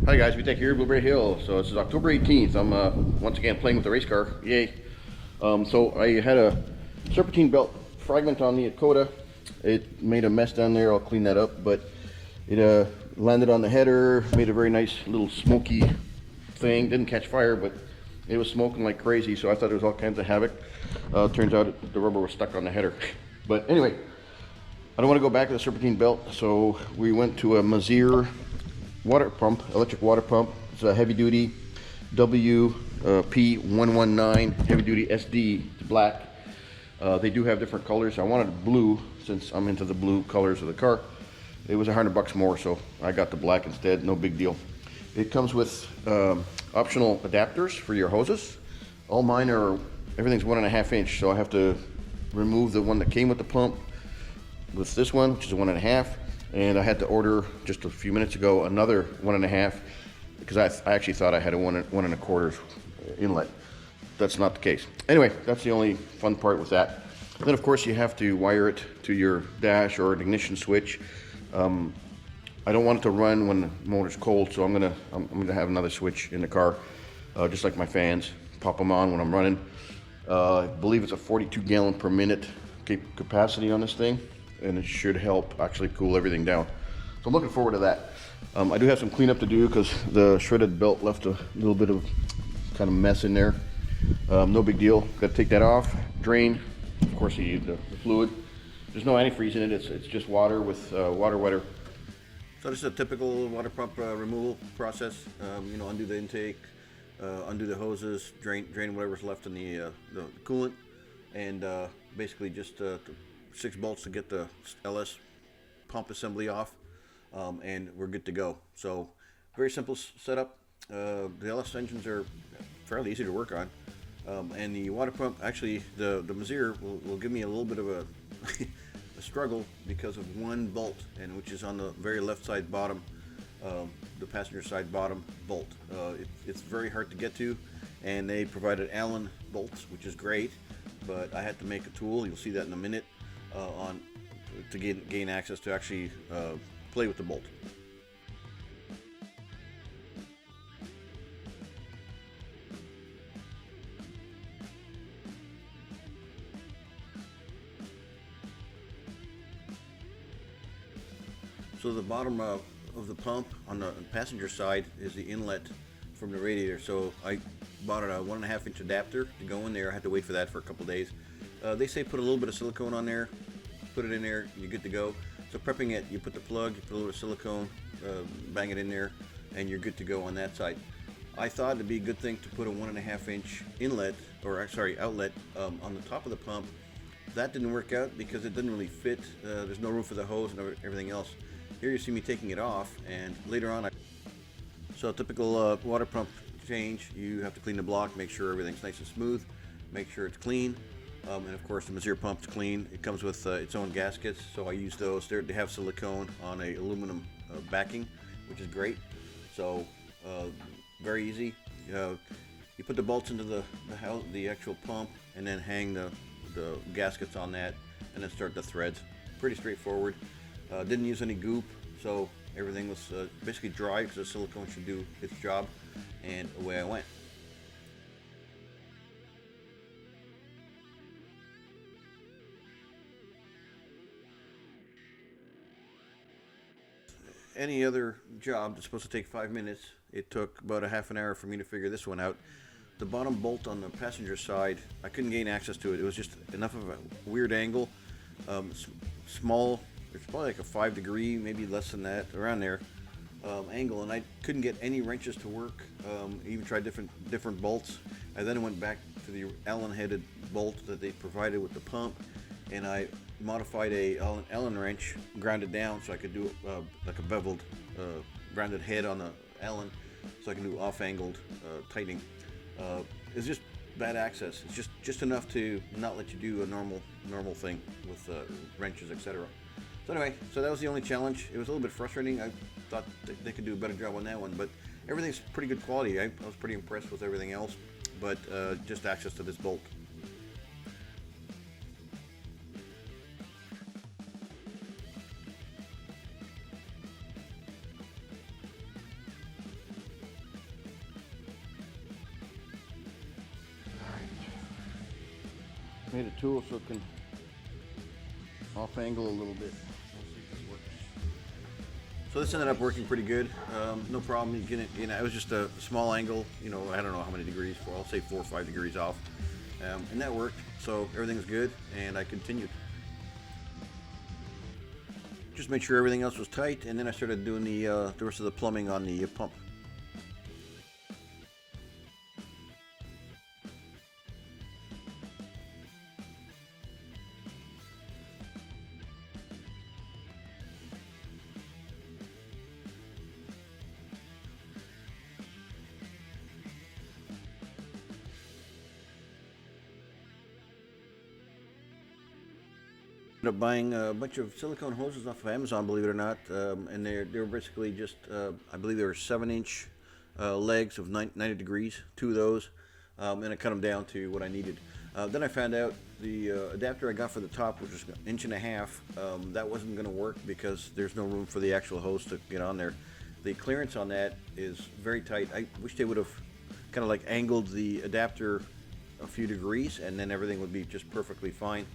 Hi guys, we take here Blueberry Hill. So this is October 18th. I'm once again playing with the race car. Yay. So I had a serpentine belt fragment on me at COTA. It made a mess down there. I'll clean that up, but it landed on the header, made a very nice little smoky thing. Didn't catch fire, but it was smoking like crazy, so I thought it was all kinds of havoc. Turns out the rubber was stuck on the header. But anyway, I don't want to go back to the serpentine belt, so we went to a Meziere water pump, electric water pump. It's a heavy duty WP19HSD heavy duty SD. It's black. They do have different colors. I wanted blue since I'm into the blue colors of the car. It was $100 more, so I got the black instead. No big deal. It comes with optional adapters for your hoses. All mine are, everything's 1.5 inch, so I have to remove the one that came with the pump with this one, which is a 1.5. And I had to order just a few minutes ago another 1.5 because I actually thought I had a 1.25 inlet. That's not the case. Anyway, that's the only fun part with that. And then of course you have to wire it to your dash or an ignition switch. I don't want it to run when the motor's cold, so I'm gonna have another switch in the car, just like my fans. Pop them on when I'm running. I believe it's a 42 gallon per minute capacity on this thing, and it should help actually cool everything down. So I'm looking forward to that. I do have some cleanup to do because the shredded belt left a little bit of kind of mess in there. No big deal. Got to take that off, drain. Of course, you need the fluid. There's no antifreeze in it. It's just water with water wetter. So this is a typical water pump removal process. Undo the intake, undo the hoses, drain whatever's left in the coolant, and basically just 6 bolts to get the LS pump assembly off, and we're good to go. So very simple setup. The LS engines are fairly easy to work on, and the water pump, actually the Meziere will give me a little bit of a, a struggle because of one bolt, and which is on the very left side bottom, the passenger side bottom bolt. It's very hard to get to, and they provided Allen bolts, which is great, but I had to make a tool. You'll see that in a minute. To gain access to actually play with the bolt. So the bottom of the pump on the passenger side is the inlet from the radiator. So I bought a 1.5 inch adapter to go in there. I had to wait for that for a couple days. They say put a little bit of silicone on there, put it in there, you're good to go. So prepping it, you put the plug, you put a little silicone, bang it in there, and you're good to go on that side. I thought it'd be a good thing to put a 1.5 inch inlet, or sorry, outlet on the top of the pump. That didn't work out because it didn't really fit. There's no room for the hose and everything else. Here you see me taking it off, and later on, so a typical water pump change, you have to clean the block, make sure everything's nice and smooth, make sure it's clean. And of course the Meziere pump's clean. It comes with its own gaskets, so I use those. They have silicone on a aluminum backing, which is great. So very easy. You put the bolts into the actual pump, and then hang the gaskets on that, and then start the threads. Pretty straightforward. Didn't use any goop, so everything was basically dry because the silicone should do its job, and away I went. Any other job that's supposed to take 5 minutes, it took about a half an hour for me to figure this one out. The bottom bolt on the passenger side, I couldn't gain access to it. It was just enough of a weird angle, small. It's probably like a 5 degree, maybe less than that, around there, angle, and I couldn't get any wrenches to work. Even tried different bolts. I then went back to the Allen-headed bolt that they provided with the pump, and I modified a Allen wrench, ground it down so I could do like a beveled grounded head on the Allen, so I can do off-angled tightening. It's just bad access. It's just enough to not let you do a normal thing with wrenches, etc. So anyway, so that was the only challenge. It was a little bit frustrating. I thought they could do a better job on that one, but everything's pretty good quality. I was pretty impressed with everything else, but just access to this bolt. Made a tool so it can off angle a little bit. We'll see if this works. So this ended up working pretty good. No problem. You can, it was just a small angle. You know, I don't know how many degrees. I'll say 4 or 5 degrees off, and that worked. So everything's good, and I continued. Just made sure everything else was tight, and then I started doing the rest of the plumbing on the pump. Ended up buying a bunch of silicone hoses off of Amazon, believe it or not, and they're basically just I believe they were 7-inch legs of 90 degrees, 2 of those, and I cut them down to what I needed. Then I found out the adapter I got for the top, which was 1.5 inches, that wasn't going to work because there's no room for the actual hose to get on there. The clearance on that is very tight. I wish they would have kind of like angled the adapter a few degrees, and then everything would be just perfectly fine.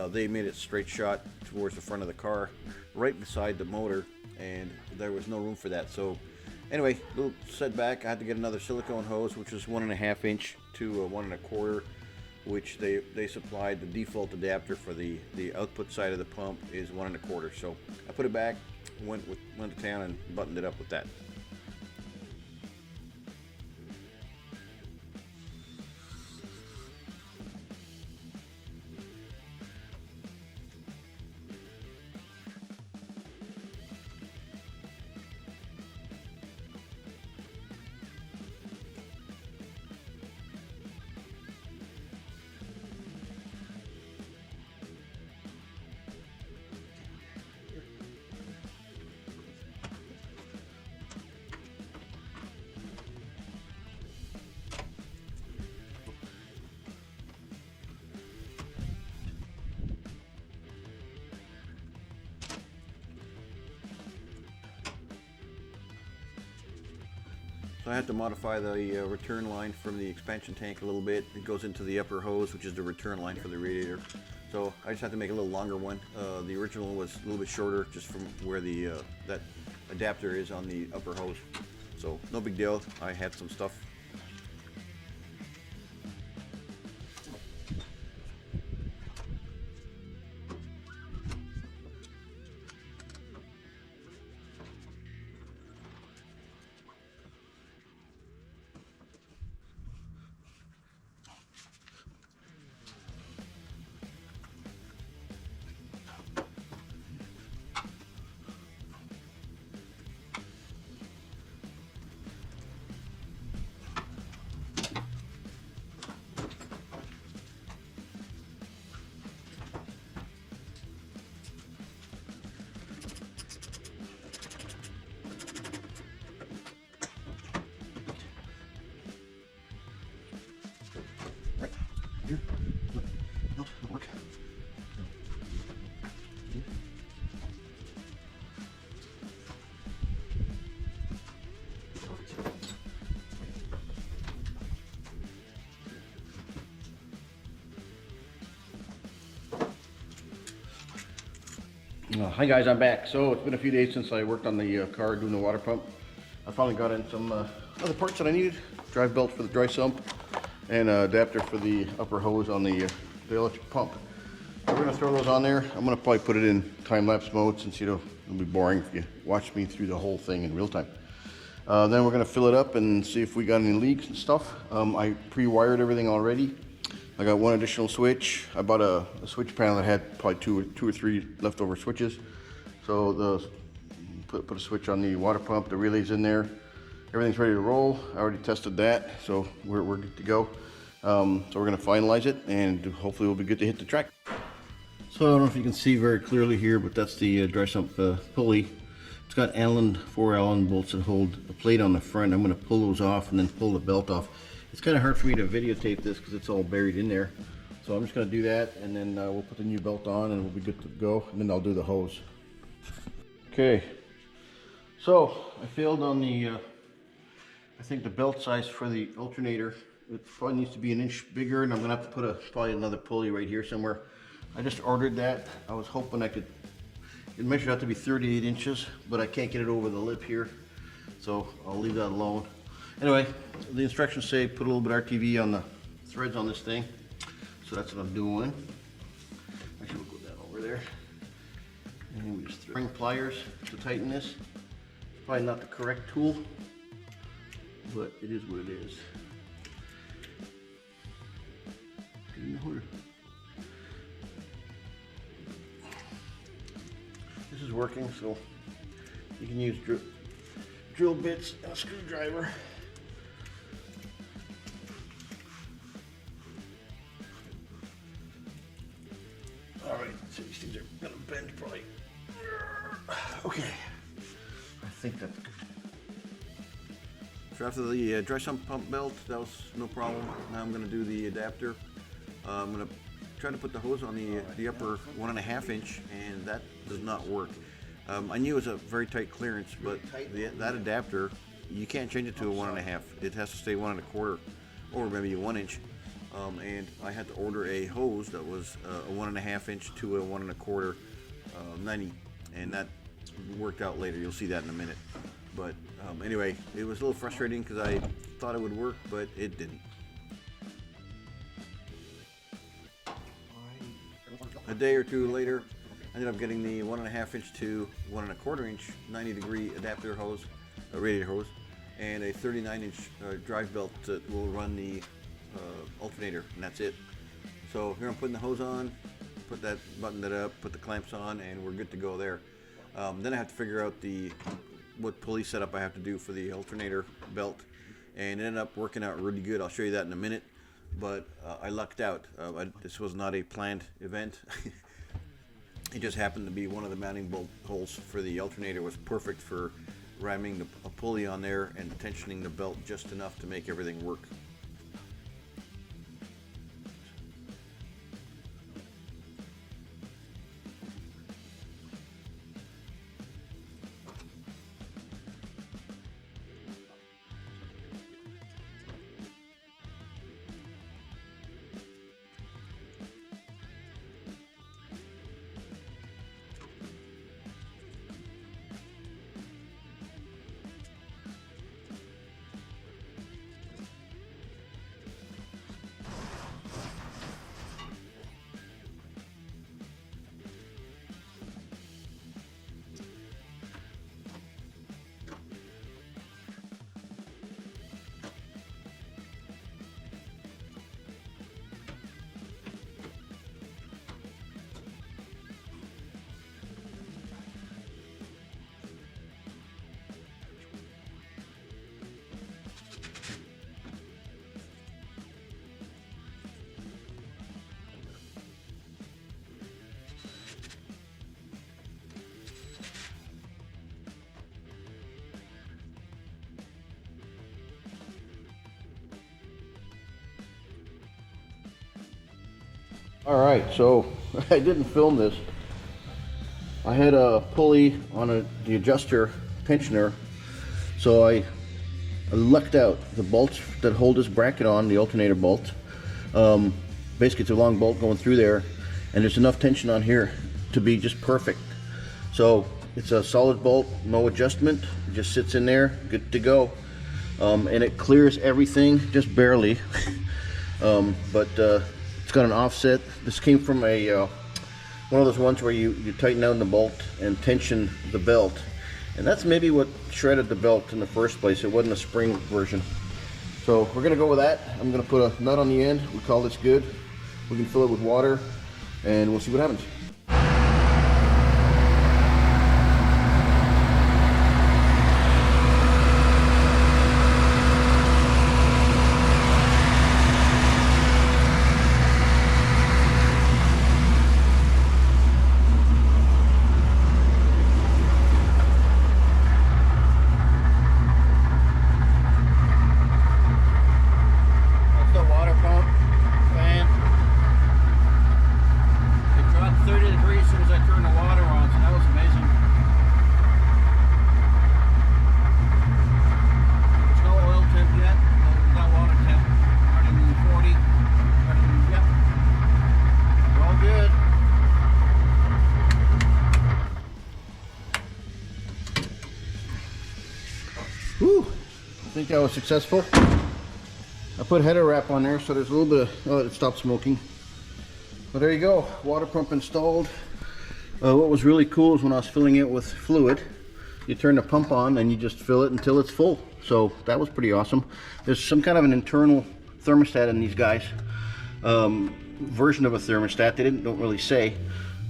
They made it straight shot towards the front of the car, right beside the motor, and there was no room for that. So anyway, little setback. I had to get another silicone hose, which was 1.5 inch to 1.25, which they supplied. The default adapter for the output side of the pump is 1.25. So I put it back, went to town and buttoned it up with that. So I had to modify the return line from the expansion tank a little bit. It goes into the upper hose, which is the return line for the radiator. So I just had to make a little longer one. The original was a little bit shorter, just from where the that adapter is on the upper hose. So no big deal. I had some stuff. Here. No, it'll work. Hi guys, I'm back. So it's been a few days since I worked on the car doing the water pump. I finally got in some other parts that I needed. Drive belt for the dry sump and adapter for the upper hose on the electric pump. So we're gonna throw those on there. I'm gonna probably put it in time-lapse mode since it'll be boring if you watch me through the whole thing in real time. Then we're gonna fill it up and see if we got any leaks and stuff. I pre-wired everything already. I got one additional switch. I bought a switch panel that had probably two or three leftover switches. So put a switch on the water pump, the relay's in there. Everything's ready to roll. I already tested that, so we're good to go. So we're gonna finalize it and hopefully we'll be good to hit the track. So I don't know if you can see very clearly here, but that's the dry sump pulley. It's got four Allen bolts that hold a plate on the front. I'm gonna pull those off and then pull the belt off. It's kind of hard for me to videotape this because it's all buried in there. So I'm just gonna do that and then we'll put the new belt on and we'll be good to go. And then I'll do the hose. Okay, so I failed on the, I think the belt size for the alternator It probably needs to be an inch bigger, and I'm gonna have to put probably another pulley right here somewhere. I just ordered that. I was hoping it measured out to be 38 inches, but I can't get it over the lip here, so I'll leave that alone. Anyway, the instructions say put a little bit of RTV on the threads on this thing, so that's what I'm doing. Actually, we'll put that over there. And we just spring pliers to tighten this. Probably not the correct tool, but it is what it is. This is working, so you can use drill bits and a screwdriver. All right, so these things are gonna bend probably. Okay, I think that's good. So after the dry sump pump belt, that was no problem. Now I'm gonna do the adapter. I'm gonna try to put the hose on the upper 1.5 inch, and that does not work. I knew it was a very tight clearance, but that adapter, you can't change it to a 1.5. It has to stay 1 1/4 or maybe 1 inch. And I had to order a hose that was a 1.5 inch to a 1 1/4 90, and that worked out later. You'll see that in a minute. But anyway, it was a little frustrating because I thought it would work, but it didn't. A day or two later, I ended up getting the 1.5 inch to 1 1/4 inch 90-degree adapter hose, radiator hose, and a 39 inch drive belt that will run the alternator, and that's it. So here I'm putting the hose on, button that up, put the clamps on, and we're good to go there. Then I have to figure out what pulley setup I have to do for the alternator belt, and it ended up working out really good. I'll show you that in a minute, but I lucked out. This was not a planned event. It just happened to be one of the mounting bolt holes for the alternator was perfect for ramming a pulley on there and tensioning the belt just enough to make everything work. All right, so I didn't film this. I had a pulley on the adjuster tensioner, so I lucked out. The bolts that hold this bracket on, the alternator bolt, basically it's a long bolt going through there, and there's enough tension on here to be just perfect. So it's a solid bolt, no adjustment, it just sits in there, good to go. And it clears everything, just barely. But it's got an offset. This came from one of those ones where you tighten down the bolt and tension the belt, and that's maybe what shredded the belt in the first place. It wasn't a spring version. So we're gonna go with that. I'm gonna put a nut on the end. We call this good. We can fill it with water and we'll see what happens. Whew, I think that was successful. I put header wrap on there, so there's a little bit of, oh, it stopped smoking. But there you go, water pump installed. What was really cool is when I was filling it with fluid, you turn the pump on and you just fill it until it's full. So that was pretty awesome. There's some kind of an internal thermostat in these guys. Version of a thermostat, they don't really say.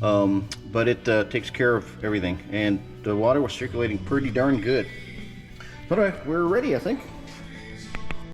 But it takes care of everything. And the water was circulating pretty darn good. But we're ready, I think.